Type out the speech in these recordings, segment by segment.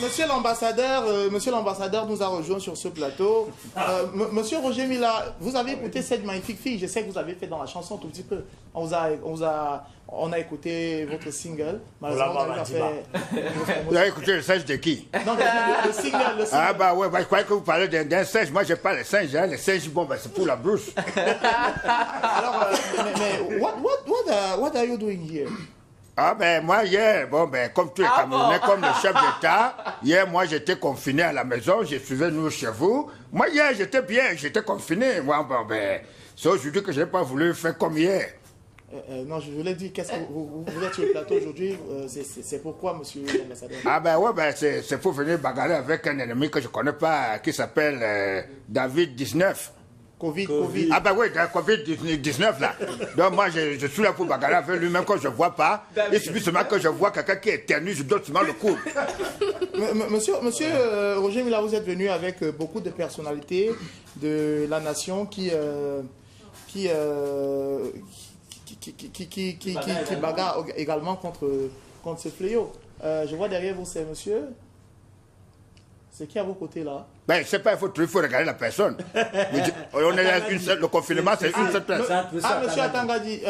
Monsieur l'ambassadeur nous a rejoint sur ce plateau. Monsieur Roger Mila, vous avez écouté cette magnifique fille. Je sais que vous avez fait dans la chanson tout petit peu. On a écouté votre single. Malheureusement, vous avez écouté le singe de qui? Non, le single. Ah bah ouais, je croyais que vous parlez d'un singe. Moi, je parle des singes. Hein. Les singes, bon, bah, c'est pour la brousse. Alors, mais what are you doing here? Ah ben moi hier, bon ben comme tous les Camerounais, comme le chef d'État, hier moi j'étais confiné à la maison, je suivais nous chez vous. Moi hier j'étais bien, j'étais confiné. Moi bon ben c'est aujourd'hui que je n'ai pas voulu faire comme hier. Non, je voulais dire, qu'est-ce que vous êtes sur le plateau aujourd'hui, c'est pourquoi, monsieur l'ambassadeur? Ah ben ouais, ben, c'est pour venir bagarrer avec un ennemi que je ne connais pas, qui s'appelle David 19. Covid. Ah ben oui, Covid-19 là. Donc moi je suis là pour bagarrer avec lui, même quand je ne vois pas. Il suffit seulement que je vois quelqu'un qui éternue, je donne seulement le coup. Monsieur Roger Mila, vous êtes venu avec beaucoup de personnalités de la nation qui bagarrent également contre ce fléau. Je vois derrière vous, c'est monsieur. C'est qui à vos côtés là? Ben, je sais pas, il faut regarder la personne. On est là, le confinement, c'est une seule personne. Ah, monsieur Atangadi.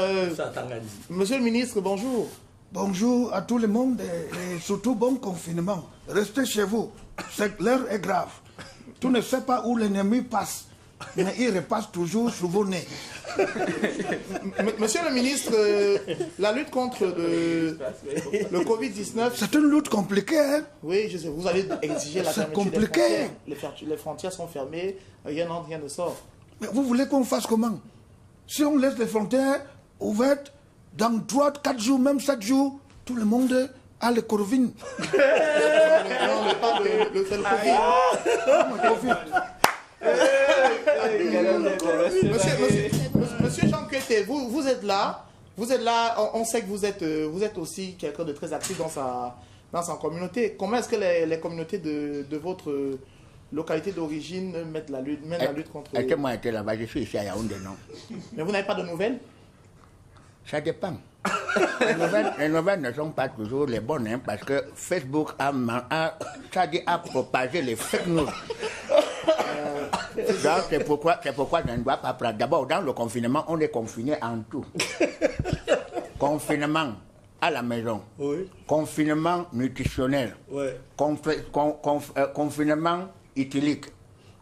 Monsieur le ministre, bonjour. Bonjour à tout le monde et surtout bon confinement. Restez chez vous. L'heure est grave. Tu ne sais pas où l'ennemi passe, mais il repasse toujours sur vos nez. Monsieur le ministre, la lutte contre le Covid-19... C'est une lutte compliquée, hein? Oui, je sais, vous allez exiger la fermeture des frontières. Les frontières sont fermées, rien ne sort. Mais vous voulez qu'on fasse comment? Si on laisse les frontières ouvertes, dans 3-4 jours, même 7 jours, tout le monde a le Covid. Non, mais pas le Covid. Monsieur Jean Kuete, vous êtes là, on sait que vous êtes aussi quelqu'un de très actif dans sa communauté. Comment est-ce que les communautés de votre localité d'origine mènent la lutte contre... Est-ce que moi j'étais là-bas, je suis ici à Yaoundé, non? Mais vous n'avez pas de nouvelles? Ça dépend. Les nouvelles ne sont pas toujours les bonnes, hein, parce que Facebook a propagé les fake news. Donc c'est pourquoi je ne dois pas prendre. D'abord, dans le confinement, on est confiné en tout. Confinement à la maison. Oui. Confinement nutritionnel. Oui. Confinement éthylique.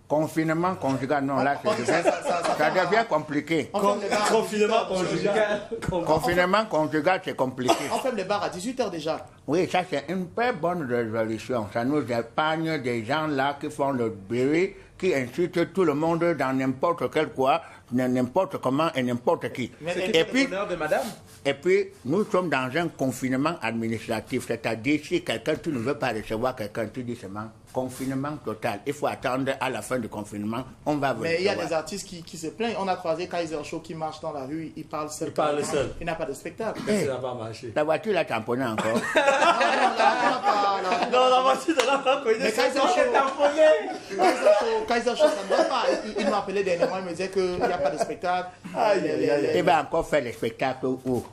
Confinement conjugal, non, là, ça devient compliqué. Confinement conjugal. Confinement conjugal, c'est compliqué. On ferme les bars à 18h déjà. Oui, ça, c'est une très bonne résolution. Ça nous épargne des gens là qui font le bruit, qui insultent tout le monde dans n'importe quel quoi, n'importe comment et n'importe qui. Et puis, nous sommes dans un confinement administratif, c'est-à-dire si quelqu'un, tu ne veux pas recevoir quelqu'un, tu dis seulement confinement total. Il faut attendre à la fin du confinement, on va venir. Mais il y a des artistes qui se plaignent. On a croisé Kaiser Show qui marche dans la rue, il parle seul. Il n'a pas de spectacle. Ça n'a pas marché. La voiture l'a tamponné encore. Non, la voiture ne l'a pas connu. Mais Kaiser Show, ça ne va pas. Il m'a appelé dernièrement, il me disait qu'il n'y a pas de spectacle. Il va encore faire les spectacles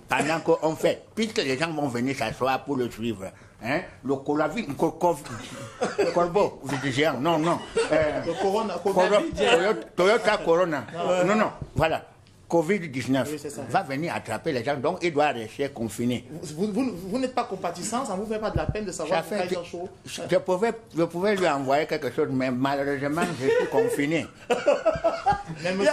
pendant qu'on fait. Puisque les gens vont venir s'asseoir pour le suivre. Hein? Le Corbeau, géant, non. Le Corona. Toyota Corona. Non, voilà. Covid-19 oui, va venir attraper les gens, donc il doit rester confiné. Vous n'êtes pas compatissant, ça ne vous fait pas de la peine de savoir que Kaiser Show... Je pouvais lui envoyer quelque chose, mais malheureusement, je suis confiné. Mais monsieur,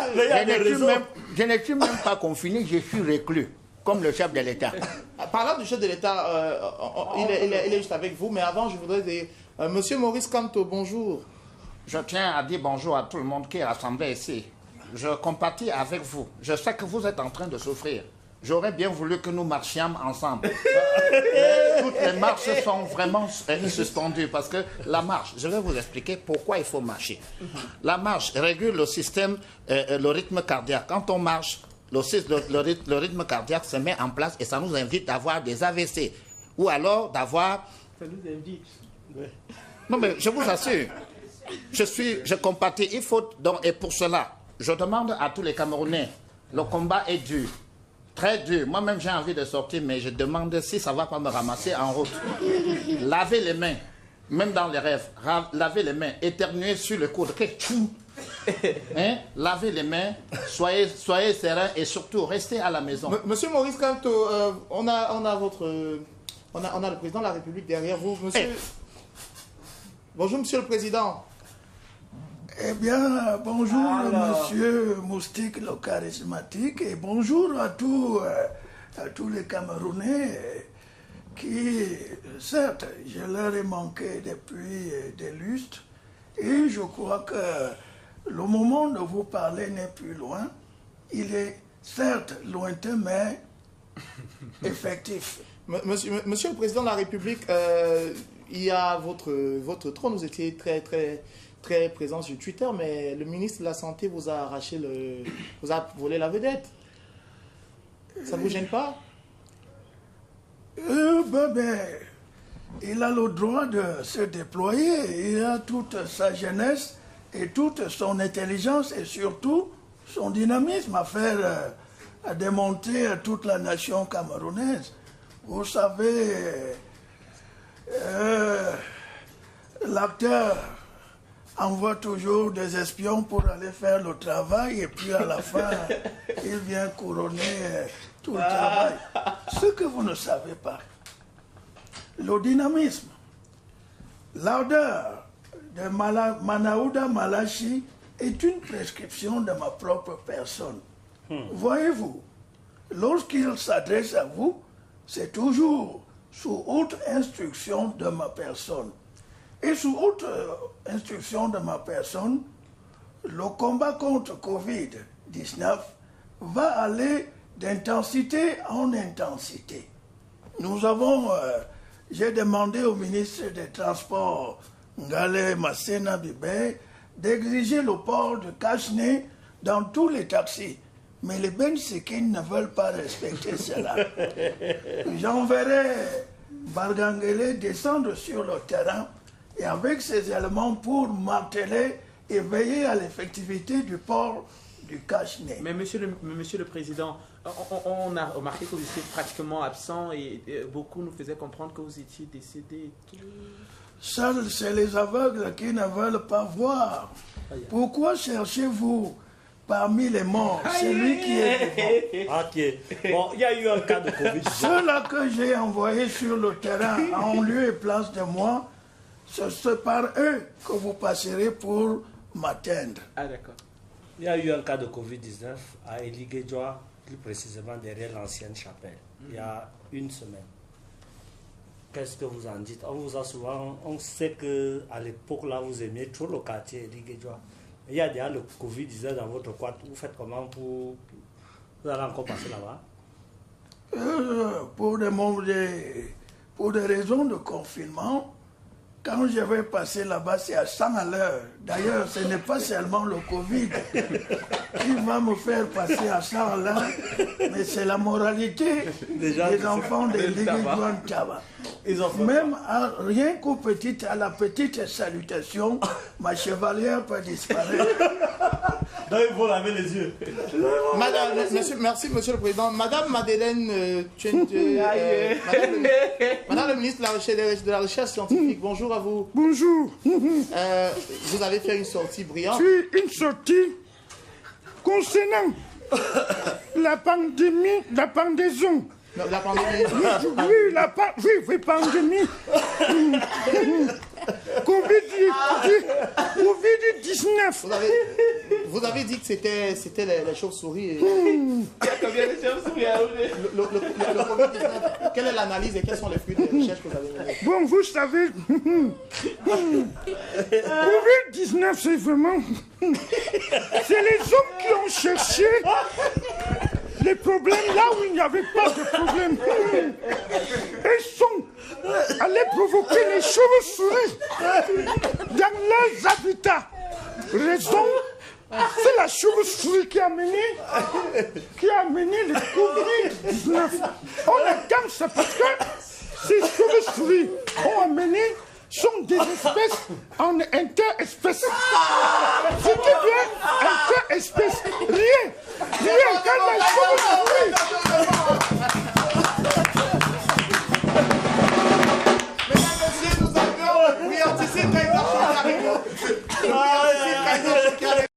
je ne suis même pas confiné, je suis reclus, comme le chef de l'État. Parlant du chef de l'État, il est juste avec vous, mais avant, je voudrais dire... monsieur Maurice Kamto, bonjour. Je tiens à dire bonjour à tout le monde qui est rassemblé ici. Je compatis avec vous. Je sais que vous êtes en train de souffrir. J'aurais bien voulu que nous marchions ensemble. Toutes les marches sont vraiment suspendues parce que la marche, je vais vous expliquer pourquoi il faut marcher. La marche régule le système, le rythme cardiaque. Quand on marche, le rythme cardiaque se met en place et ça nous invite à avoir des AVC. Ou alors d'avoir... Ça nous invite. Ouais. Non mais je vous assure, je compatis. Il faut donc, et pour cela, je demande à tous les Camerounais, le combat est dur, très dur. Moi-même, j'ai envie de sortir, mais je demande si ça ne va pas me ramasser en route. Lavez les mains, même dans les rêves, lavez les mains, éternuez sur le coude. Hein? Lavez les mains, soyez serein et surtout restez à la maison. Monsieur Maurice Kamto, on a le président de la République derrière vous. Monsieur... Bonjour, monsieur le président. Eh bien, bonjour, monsieur Moustique le charismatique, et bonjour à tous les Camerounais qui, certes, je leur ai manqué depuis des lustres, et je crois que le moment de vous parler n'est plus loin. Il est certes lointain, mais effectif. Monsieur le président de la République, il y a votre trône, vous étiez très présent sur Twitter, mais le ministre de la Santé vous a arraché vous a volé la vedette. Ça ne vous gêne pas? Il a le droit de se déployer, il a toute sa jeunesse et toute son intelligence et surtout son dynamisme à démonter à toute la nation camerounaise. Vous savez, l'acteur envoie toujours des espions pour aller faire le travail et puis à la fin, il vient couronner tout le travail. Ce que vous ne savez pas, le dynamisme, l'ardeur de Manaouda Malachi est une prescription de ma propre personne. Voyez-vous, lorsqu'il s'adresse à vous, c'est toujours sous haute instruction de ma personne. Et sous haute instruction de ma personne, le combat contre Covid-19 va aller d'intensité en intensité. J'ai demandé au ministre des Transports, Ngale Massena Bibé, d'exiger le port de cache-nez dans tous les taxis. Mais les Bensikines ne veulent pas respecter cela. J'enverrai Bargangele descendre sur le terrain et avec ces éléments pour marteler et veiller à l'effectivité du port du cache-nez. Mais monsieur le Président, on a remarqué que vous étiez pratiquement absent et beaucoup nous faisaient comprendre que vous étiez décédé. Seuls, c'est les aveugles qui ne veulent pas voir. Pourquoi cherchez-vous parmi les morts celui qui est vivant? Ok. Bon, il y a eu un cas de Covid. Ceux-là que j'ai envoyés sur le terrain en lieu et place de moi, c'est par eux que vous passerez pour m'atteindre. Ah d'accord. Il y a eu un cas de Covid-19 à Eligedjoa, plus précisément derrière l'ancienne chapelle, il y a une semaine. Qu'est-ce que vous en dites? On sait qu'à l'époque là, vous aimiez trop le quartier Eligedjoa. Il y a déjà le Covid-19 dans votre quartier. Vous faites comment pour... Vous allez encore passer là-bas? Pour des raisons de confinement, quand je vais passer là-bas, c'est à 100 à l'heure. D'ailleurs, ce n'est pas seulement le Covid qui va me faire passer à 100 à l'heure, mais c'est la moralité des enfants de l'Église Tchaba. Même rien à la petite salutation, ma chevalière peut disparaître. Donc il faut laver les yeux. Merci, monsieur le Président. Madame Madeleine Madame le ministre de la Recherche scientifique, bonjour à vous. Bonjour. Vous avez fait une sortie brillante. Oui, une sortie concernant la pandémie, la pendaison. La pandémie. Oui, pandémie. Covid-19. Vous avez dit que c'était les chauves-souris. Il y a combien de chauves-souris? Le Covid-19, quelle est l'analyse et quels sont les fruits des recherches que vous avez menées? Bon, vous savez, Covid-19, c'est vraiment... C'est les hommes qui ont cherché les problèmes là où il n'y avait pas de problème. Ils sont allés provoquer les chauves-souris dans leurs habitats. Raison, c'est la chauve-souris qui a mené le Covid-19. On attend ça parce que ces chauves-souris ont amené sont des espèces en interespèces. Ce qui vient interespèces, rien quand la chauve-souris. Mesdames et messieurs, nous avions Merci.